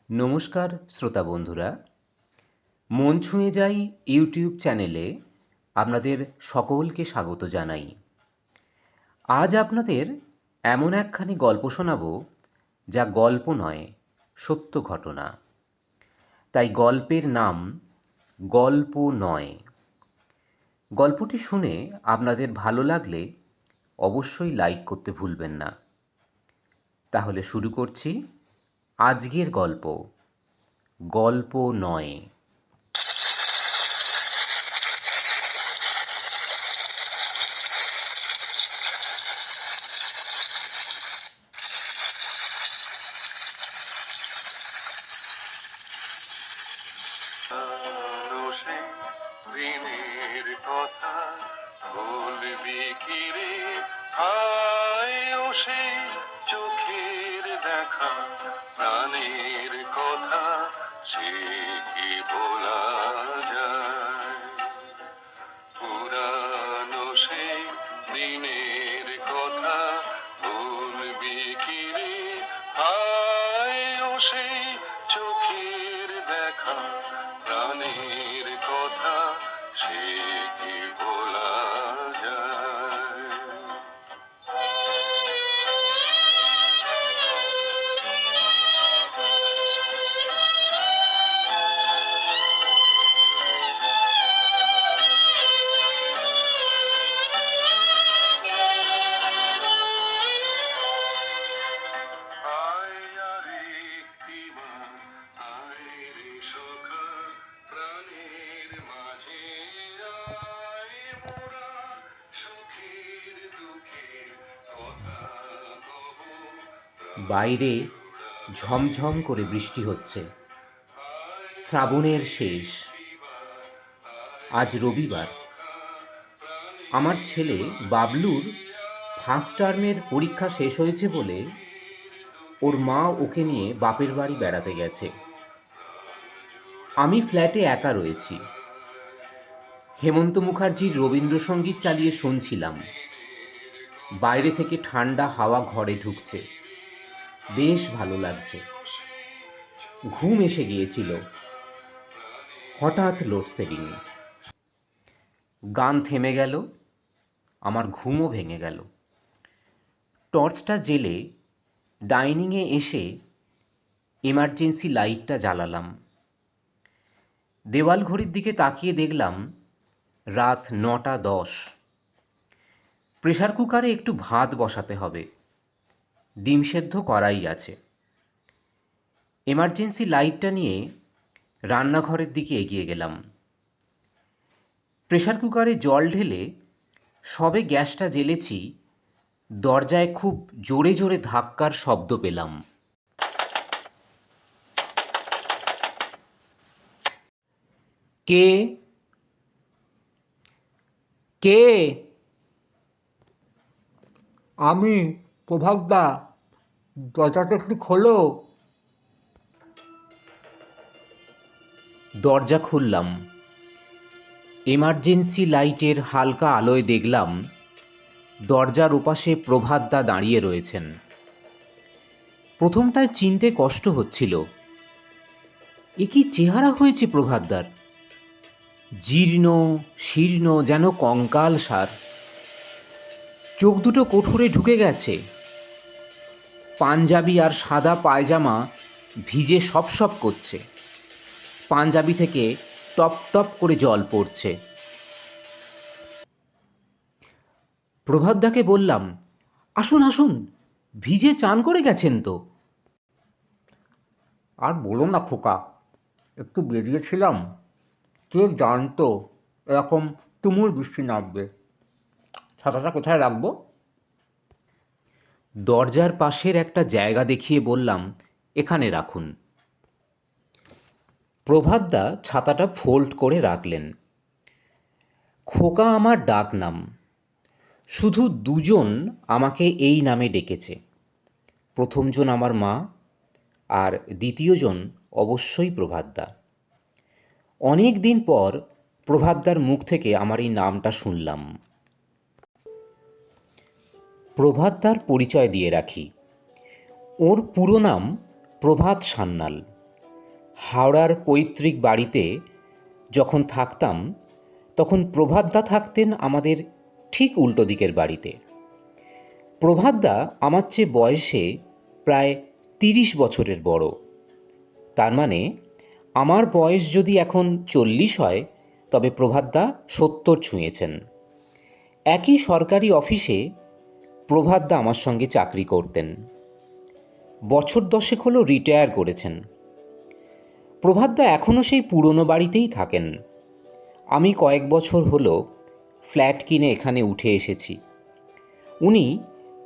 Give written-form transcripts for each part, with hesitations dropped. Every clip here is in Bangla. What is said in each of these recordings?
নমস্কার শ্রোতা বন্ধুরা, মন ছুঁয়ে যাই ইউটিউব চ্যানেলে আপনাদের সকলকে স্বাগত জানাই। আজ আপনাদের এমন একখানি গল্প শোনাব যা গল্প নয়, সত্য ঘটনা। তাই গল্পের নাম গল্প নয়। গল্পটি শুনে আপনাদের ভালো লাগলে অবশ্যই লাইক করতে ভুলবেন না। তাহলে শুরু করছি আজকের গল্প, গল্প নয়। দিনের কথা বলবি কি রে, হায় ও সে চোখের দেখা, প্রাণের কথা সে কি বলা যায়? পুরানো সে দিনের কথা বলবি কি রে, হায় ও সে চোখের দেখা, প্রাণের কথা সে কি বলা যায়? আয় আরে একটিবার, আয় রে সখা, প্রাণের মাঝে আয়, মোরা সুখের দুঃখের কথা কব, বাইরে প্রাণ জুড়াবো ঝমঝম করে বৃষ্টি হচ্ছে। শ্রাবণের শেষ। আজ রবিবার। আমার ছেলে বাবলুর ফার্স্ট টার্মের পরীক্ষা শেষ হয়েছে বলে ওর মা ওকে নিয়ে বাপের বাড়ি বেড়াতে গেছে। আমি ফ্ল্যাটে একা রয়েছি। হেমন্ত মুখার্জির রবীন্দ্রসঙ্গীত চালিয়ে শুনছিলাম। বাইরে থেকে ঠান্ডা হাওয়া ঘরে ঢুকছে, বেশ ভালো লাগছে। ঘুম এসে গিয়েছিল। হঠাৎ লোডশেডিং। গান থেমে গেল, আমার ঘুমও ভেঙে গেল। টর্চটা জেলে ডাইনিংয়ে এসে এমার্জেন্সি লাইটটা জ্বালালাম। দেওয়াল ঘড়ির দিকে তাকিয়ে দেখলাম রাত 9:10। প্রেসার কুকারে একটু ভাত বসাতে হবে, ডিম সেদ্ধ করাই আছে। এমার্জেন্সি লাইটটা নিয়ে রান্নাঘরের দিকে এগিয়ে গেলাম। প্রেসার কুকারে জল ঢেলে সবে গ্যাসটা জ্বেলেছি, দরজায় খুব জোরে জোরে ধাক্কার শব্দ পেলাম। কে? কে? আমি, প্রভাতদা, দরজাটা একটু খোলো। দরজা খুললাম। এমার্জেন্সি লাইটের হালকা আলোয় দেখলাম দরজার ওপাশে প্রভাতদা দাঁড়িয়ে রয়েছেন। প্রথমটায় চিনতে কষ্ট হচ্ছিল। এ কি চেহারা হয়েছে প্রভাতদার! জীর্ণ শীর্ণ, যেন কঙ্কালসার। চোখ দুটো কোঠরে ঢুকে গেছে। পাঞ্জাবি আর সাদা পায়জামা ভিজে সপসপ করছে। পাঞ্জাবি থেকে টপ টপ করে জল পড়ছে। প্রভাতদাকে বললাম, আসুন আসুন, ভিজে চান করে গেছেন তো। আর বলো না খোকা, একটু বেরিয়েছিলাম, কে জানতো এরকম তুমুল বৃষ্টি নামবে। ছাতাটা কোথায় রাখবো? দরজার পাশের একটা জায়গা দেখিয়ে বললাম, এখানে রাখুন। প্রভাতদা ছাতাটা ফোল্ড করে রাখলেন। খোকা আমার ডাক নাম। শুধু দুজন আমাকে এই নামে ডেকেছে। প্রথমজন আমার মা, আর দ্বিতীয়জন অবশ্যই প্রভাতদা। অনেক দিন পর প্রভাতদার মুখ থেকে আমার এই নামটা শুনলাম। প্রভাতদার পরিচয় দিয়ে রাখি। ওর পুরো নাম প্রভাত সান্যাল। হাওড়ার পৈতৃক বাড়িতে যখন থাকতাম তখন প্রভাতদা থাকতেন আমাদের ঠিক উল্টো দিকের বাড়িতে। প্রভাতদা আমার চেয়ে বয়সে প্রায় 30 বছরের বড়। তার মানে আমার বয়স যদি এখন 40 হয় তবে প্রভাতদা 70 ছুঁয়েছেন। একই সরকারি অফিসে প্রভাতদা আমার সঙ্গে চাকরি করতেন। বছর 10 হলো রিটায়ার করেছেন। প্রভাতদা এখনও সেই পুরনো বাড়িতেই থাকেন। আমি কয়েক বছর হলো ফ্ল্যাট কিনে এখানে উঠে এসেছি। উনি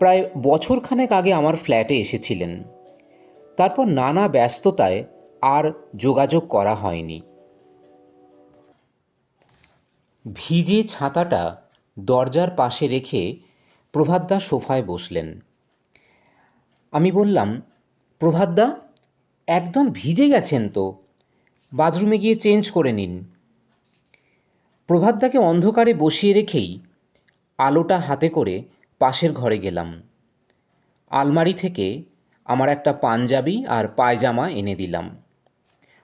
প্রায় বছরখানেক আগে আমার ফ্ল্যাটে এসেছিলেন। তারপর নানা ব্যস্ততায় আর যোগাযোগ করা হয়নি। ভিজে ছাতাটা দরজার পাশে রেখে প্রভাতদা সোফায় বসলেন। আমি বললাম, প্রভাতদা, একদম ভিজে গেছেন তো, বাথরুমে গিয়ে চেঞ্জ করে নিন। প্রভাতদাকে অন্ধকারে বসিয়ে রেখেই আলোটা হাতে করে পাশের ঘরে গেলাম। আলমারি থেকে আমার একটা পাঞ্জাবি আর পায়জামা এনে দিলাম।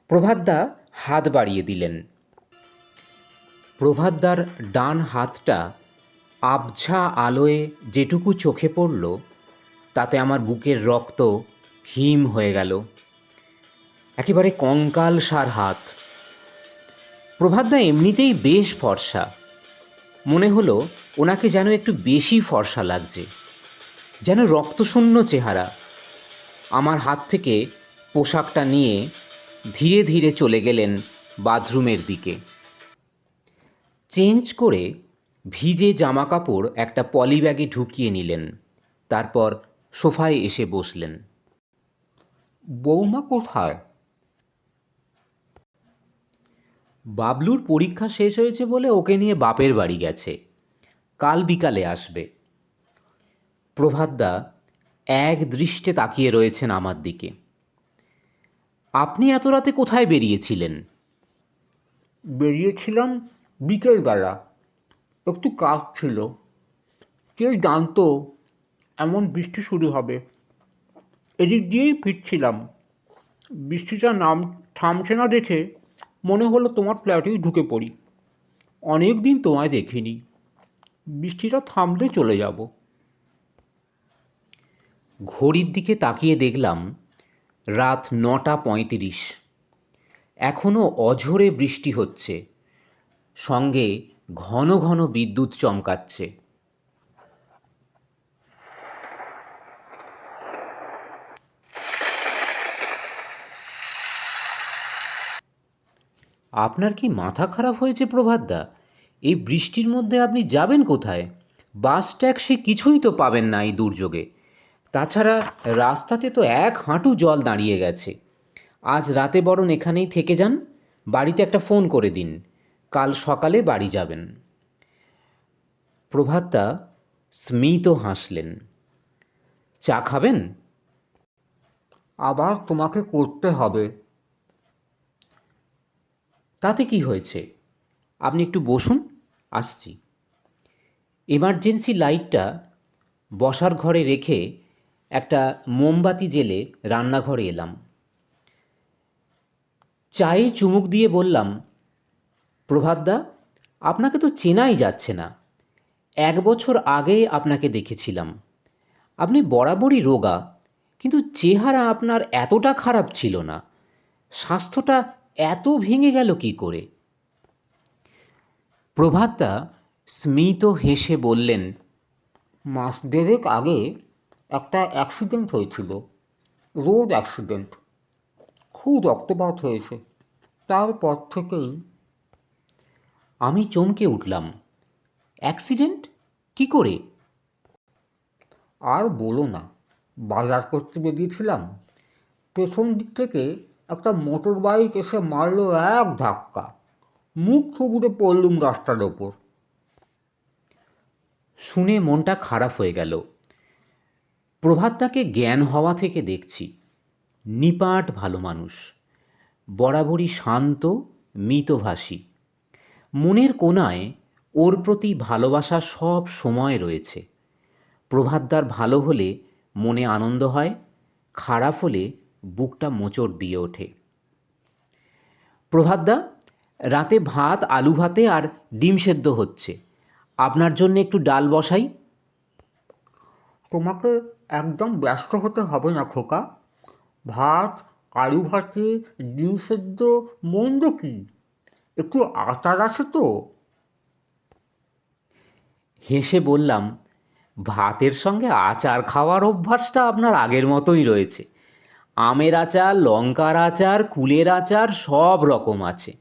প্রভাতদা হাত বাড়িয়ে দিলেন। প্রভাতদার ডান হাতটা আবছা আলোয় যেটুকু চোখে পড়ল তাতে আমার বুকের রক্ত হিম হয়ে গেল। একেবারে কঙ্কালসার হাত। প্রভাতদা এমনিতেই বেশ ফর্সা। মনে হলো ওনাকে যেন একটু বেশি ফর্সা লাগছে, যেন রক্তশূন্য চেহারা। আমার হাত থেকে পোশাকটা নিয়ে ধীরে ধীরে চলে গেলেন বাথরুমের দিকে। চেঞ্জ করে ভিজে জামা কাপড় একটা পলি ব্যাগে ঢুকিয়ে নিলেন। তারপর সোফায় এসে বসলেন। বৌমা কোথায়? বাবলুর পরীক্ষা শেষ হয়েছে বলে ওকে নিয়ে বাপের বাড়ি গেছে, কাল বিকালে আসবে। প্রভাতদা এক দৃষ্টে তাকিয়ে রয়েছেন আমার দিকে। আপনি এত রাতে কোথায় বেরিয়েছিলেন? বেরিয়েছিলাম বিকেলবেলা, একটু কাজ ছিল। কে জানতো এমন বৃষ্টি শুরু হবে। এদিক দিয়েই ফিরছিলাম, বৃষ্টিটা থামছে না দেখে মনে হলো তোমার ফ্ল্যাটেই ঢুকে পড়ি। অনেক দিন তোমায় দেখিনি, বৃষ্টিটা থামলে চলে যাব। ঘড়ির দিকে তাকিয়ে দেখলাম রাত 9:35। এখনও অঝোরে বৃষ্টি হচ্ছে, সঙ্গে ঘন ঘন বিদ্যুৎ চমকাচ্ছে। আপনার কি মাথা খারাপ হয়েছে প্রভাতদা? এই বৃষ্টির মধ্যে আপনি যাবেন কোথায়? বাস ট্যাক্সি কিছুই তো পাবেন না এই দুর্যোগে। তাছাড়া রাস্তাতে তো 1 হাঁটু জল দাঁড়িয়ে গেছে। আজ রাতে বরং এখানেই থেকে যান, বাড়িতে একটা ফোন করে দিন, কাল সকালে বাড়ি যাবেন। প্রভাতদা স্মিত হাসলেন। চা খাবেন? আবার তোমাকে করতে হবে। তাতে কি হয়েছে, আপনি একটু বসুন, আসছি। এমার্জেন্সি লাইটটা বসার ঘরে রেখে একটা মোমবাতি জ্বেলে রান্নাঘরে এলাম। চায়ে চুমুক দিয়ে বললাম, প্রভাতদা, আপনাকে তো চেনাই যাচ্ছে না। 1 বছর আগে আপনাকে দেখেছিলাম। আপনি বরাবরই রোগা, কিন্তু চেহারা আপনার এতটা খারাপ ছিল না। স্বাস্থ্যটা এত ভেঙে গেল কি করে? প্রভাতদা স্মিত হেসে বললেন, মাস দেড়েক আগে একটা অ্যাক্সিডেন্ট হয়েছিল, রোড অ্যাক্সিডেন্ট। খুব রক্তপাত হয়েছে। তারপর থেকেই। আমি চমকে উঠলাম। অ্যাক্সিডেন্ট? কি করে? আর বলো না, বাজার করতে বেরিয়েছিলাম, পেছন দিক থেকে একটা মোটর বাইক এসে মারলো এক ধাক্কা, মুখ থুবড়ে পড়লুম রাস্তার ওপর। শুনে মনটা খারাপ হয়ে গেল। প্রভাতদাকে জ্ঞান হওয়া থেকে দেখছি, নিপাট ভালো মানুষ, বরাবরই শান্ত, মিতভাষী। মনের কোণায় ওর প্রতি ভালোবাসা সব সময় রয়েছে। প্রভাতদার ভালো হলে মনে আনন্দ হয়, খারাপ হলে বুকটা মোচড় দিয়ে ওঠে। প্রভাতদা, রাতে ভাত, আলু ভাতে আর ডিম সেদ্ধ হচ্ছে। আপনার জন্য একটু ডাল বসাই? তোমাকে একদম ব্যস্ত হতে হবে না খোকা। ভাত, আলু ভাতে, ডিম সেদ্ধ মন্দ কি? একটু আচার আছে তো? হেসে বললাম, ভাতের সঙ্গে আচার খাওয়ার অভ্যাসটা আপনার আগের মতোই রয়েছে। আমের আচার, লঙ্কার আচার, কুলের আচার সব রকম আছে।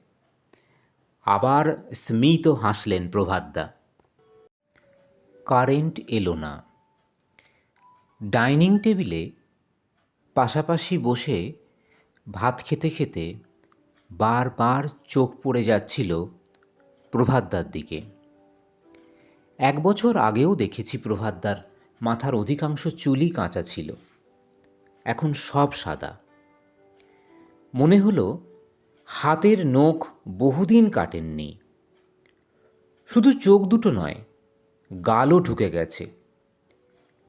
আবার স্মিত হাসলেন প্রভাতদা। কারেন্ট এলো না। ডাইনিং টেবিলে পাশাপাশি বসে ভাত খেতে খেতে বারবার চোখ পড়ে যাচ্ছিল প্রভাতদার দিকে। 1 বছর আগেও দেখেছি প্রভাতদার মাথার অধিকাংশ চুলই কাঁচা ছিল, এখন সব সাদা। মনে হলো হাতের নখ বহুদিন কাটেননি। শুধু চোখ দুটো নয়, গালও ঢুকে গেছে।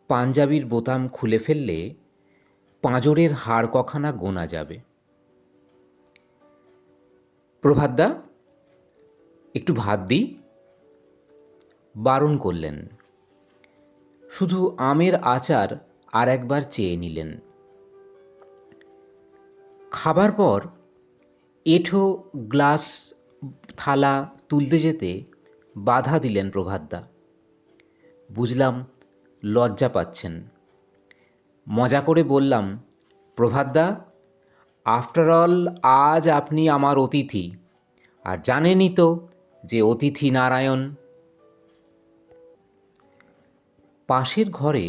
পাঞ্জাবির বোতাম খুলে ফেললে পাঁজরের হাড় কখানা গোনা যাবে। প্রভাতদা, একটু ভাত দিই? বারণ করলেন। শুধু আমের আচার আর একবার চেয়ে নিলেন। খাবার পর এঁঠো গ্লাস থালা তুলতে যেতে বাধা দিলেন প্রভাতদা। বুঝলাম লজ্জা পাচ্ছেন। মজা করে বললাম, প্রভাতদা, আফটার অল আজ আপনি আমার অতিথি, আর জানেনই তো যে অতিথি নারায়ণ। পাশের ঘরে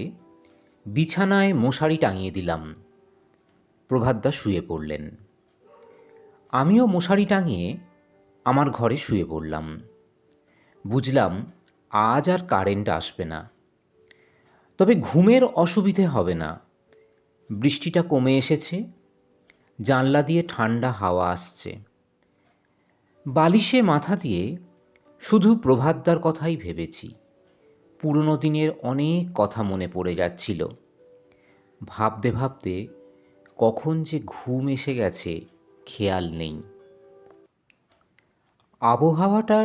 বিছানায় মশারি টাঙিয়ে দিলাম। প্রভাতদা শুয়ে পড়লেন। আমিও মশারি টাঙিয়ে আমার ঘরে শুয়ে পড়লাম। বুঝলাম আজ আর কারেন্ট আসবে না। তবে ঘুমের অসুবিধে হবে না। বৃষ্টিটা কমে এসেছে, জানলা দিয়ে ঠান্ডা হাওয়া আসছে। বালিশে মাথা দিয়ে শুধু প্রভাতদার কথাই ভেবেছি। পুরনো দিনের অনেক কথা মনে পড়ে যাচ্ছিল। ভাবতে ভাবতে কখন যে ঘুম এসে গেছে খেয়াল নেই। আবহাওয়াটা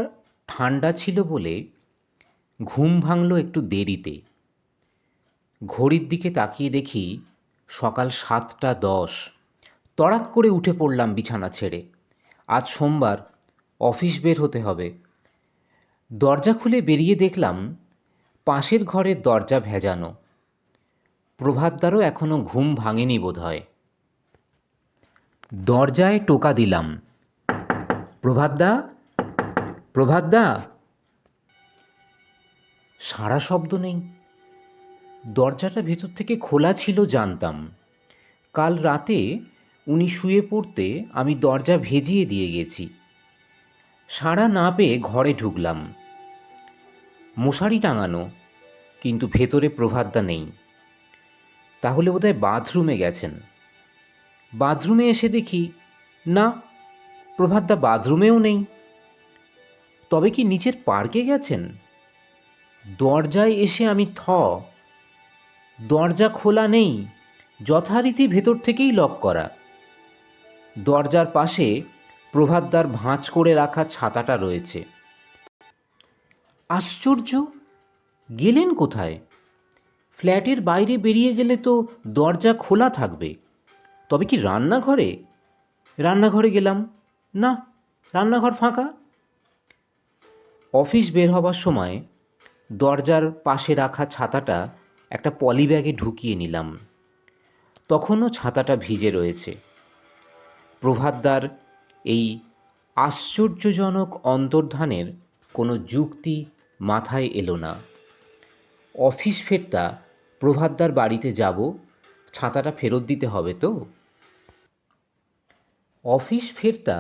ঠান্ডা ছিল বলে ঘুম ভাঙল একটু দেরিতে। ঘড়ির দিকে তাকিয়ে দেখি সকাল 7টা 10। তড়াক করে উঠে পড়লাম বিছানা ছেড়ে। আজ সোমবার, অফিস বের হতে হবে। দরজা খুলে বেরিয়ে দেখলাম পাশের ঘরের দরজা ভেজানো। প্রভাতদারও এখনো ঘুম ভাঙেনি বোধহয়। দরজায় টোকা দিলাম, প্রভাতদা, প্রভাতদা। সাড়া শব্দ নেই। দরজাটা ভেতর থেকে খোলা ছিল জানতাম। কাল রাতে উনি শুয়ে পড়তে আমি দরজা ভেজিয়ে দিয়ে গেছি। সাড়া না পেয়ে ঘরে ঢুকলাম। মশারি টাঙানো, কিন্তু ভেতরে প্রভাতদা নেই। তাহলে বোধহয় বাথরুমে গেছেন। বাথরুমে এসে দেখি না, প্রভাতদা বাথরুমেও নেই। তবে কি নিচের পার্কে গেছেন? দরজায় এসে আমি দরজা খোলা নেই, যথারীতি ভেতর থেকেই লক করা। দরজার পাশে প্রভাতদার ভাঁজ করে রাখা ছাতাটা রয়েছে। আশ্চর্য, গেলেন কোথায়? ফ্ল্যাটের বাইরে বেরিয়ে গেলে তো দরজা খোলা থাকবে। তবে কি রান্নাঘরে? রান্নাঘরে গেলাম, না, রান্নাঘর ফাঁকা। অফিস বের হবার সময় দরজার পাশে রাখা ছাতাটা একটা পলি ব্যাগে ঢুকিয়ে নিলাম। তখনও ছাতাটা ভিজে রয়েছে। প্রভাতদার এই আশ্চর্যজনক অন্তর্ধানের কোনো যুক্তি মাথায় এলো না। অফিস ফেরতা প্রভাতদার বাড়িতে যাব, ছাতাটা ফেরত দিতে হবে তো। অফিস ফেরতা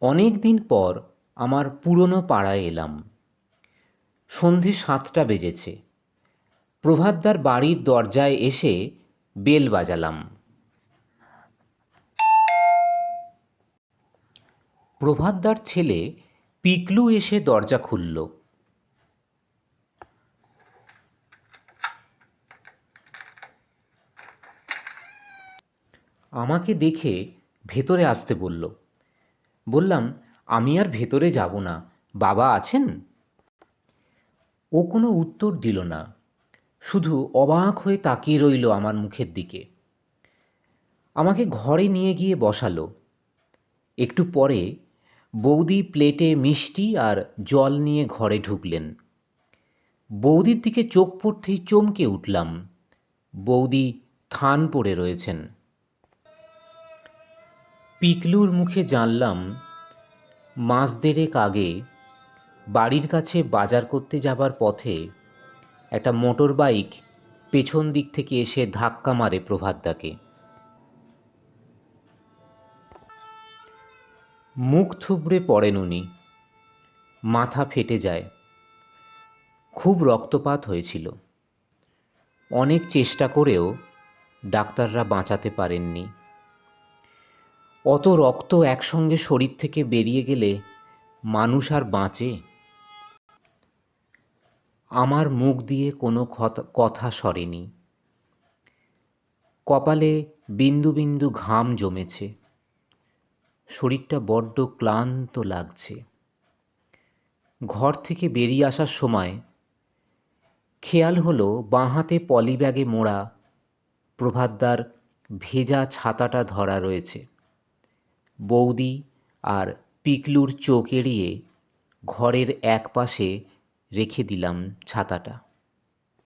অনেক দিন পর আমার পুরনো পাড়ায় এলাম। সন্ধে 7টা বেজেছে। প্রভাতদার বাড়ির দরজায় এসে বেল বাজালাম। প্রভাতদার ছেলে পিকলু এসে দরজা খুলল। আমাকে দেখে ভেতরে আসতে বলল। বললাম, আমি আর ভেতরে যাব না, বাবা আছেন? ও কোনো উত্তর দিল না, শুধু অবাক হয়ে তাকিয়ে রইল আমার মুখের দিকে। আমাকে ঘরে নিয়ে গিয়ে বসালো। একটু পরে বৌদি প্লেটে মিষ্টি আর জল নিয়ে ঘরে ঢুকলেন। বৌদির দিকে চোখ পড়তেই চমকে উঠলাম। বৌদি থান পড়ে রয়েছেন। পিকলুর মুখে জানলাম, মাস দেড়েক আগে বাড়ির কাছে বাজার করতে যাবার পথে একটা মোটর বাইক পেছন দিক থেকে এসে ধাক্কা মারে প্রভাতদাকে। মুখ থুবড়ে পড়েন উনি, মাথা ফেটে যায়, খুব রক্তপাত হয়েছিল। অনেক চেষ্টা করেও ডাক্তাররা বাঁচাতে পারেননি। অত রক্ত একসঙ্গে শরীর থেকে বেরিয়ে গেলে মানুষ আর বাঁচে? আমার মুখ দিয়ে কোনো কথা সরেনি। কপালে বিন্দু বিন্দু ঘাম জমেছে। শরীরটা বড্ড ক্লান্ত লাগছে। ঘর থেকে বেরিয়ে আসার সময় খেয়াল হলো বাঁ হাতে পলিব্যাগে মোড়া প্রভাতদার ভেজা ছাতাটা ধরা রয়েছে। বৌদি আর পিকলুর চোখ এড়িয়ে ঘরের এক পাশে রেখে দিলাম ছাতাটা।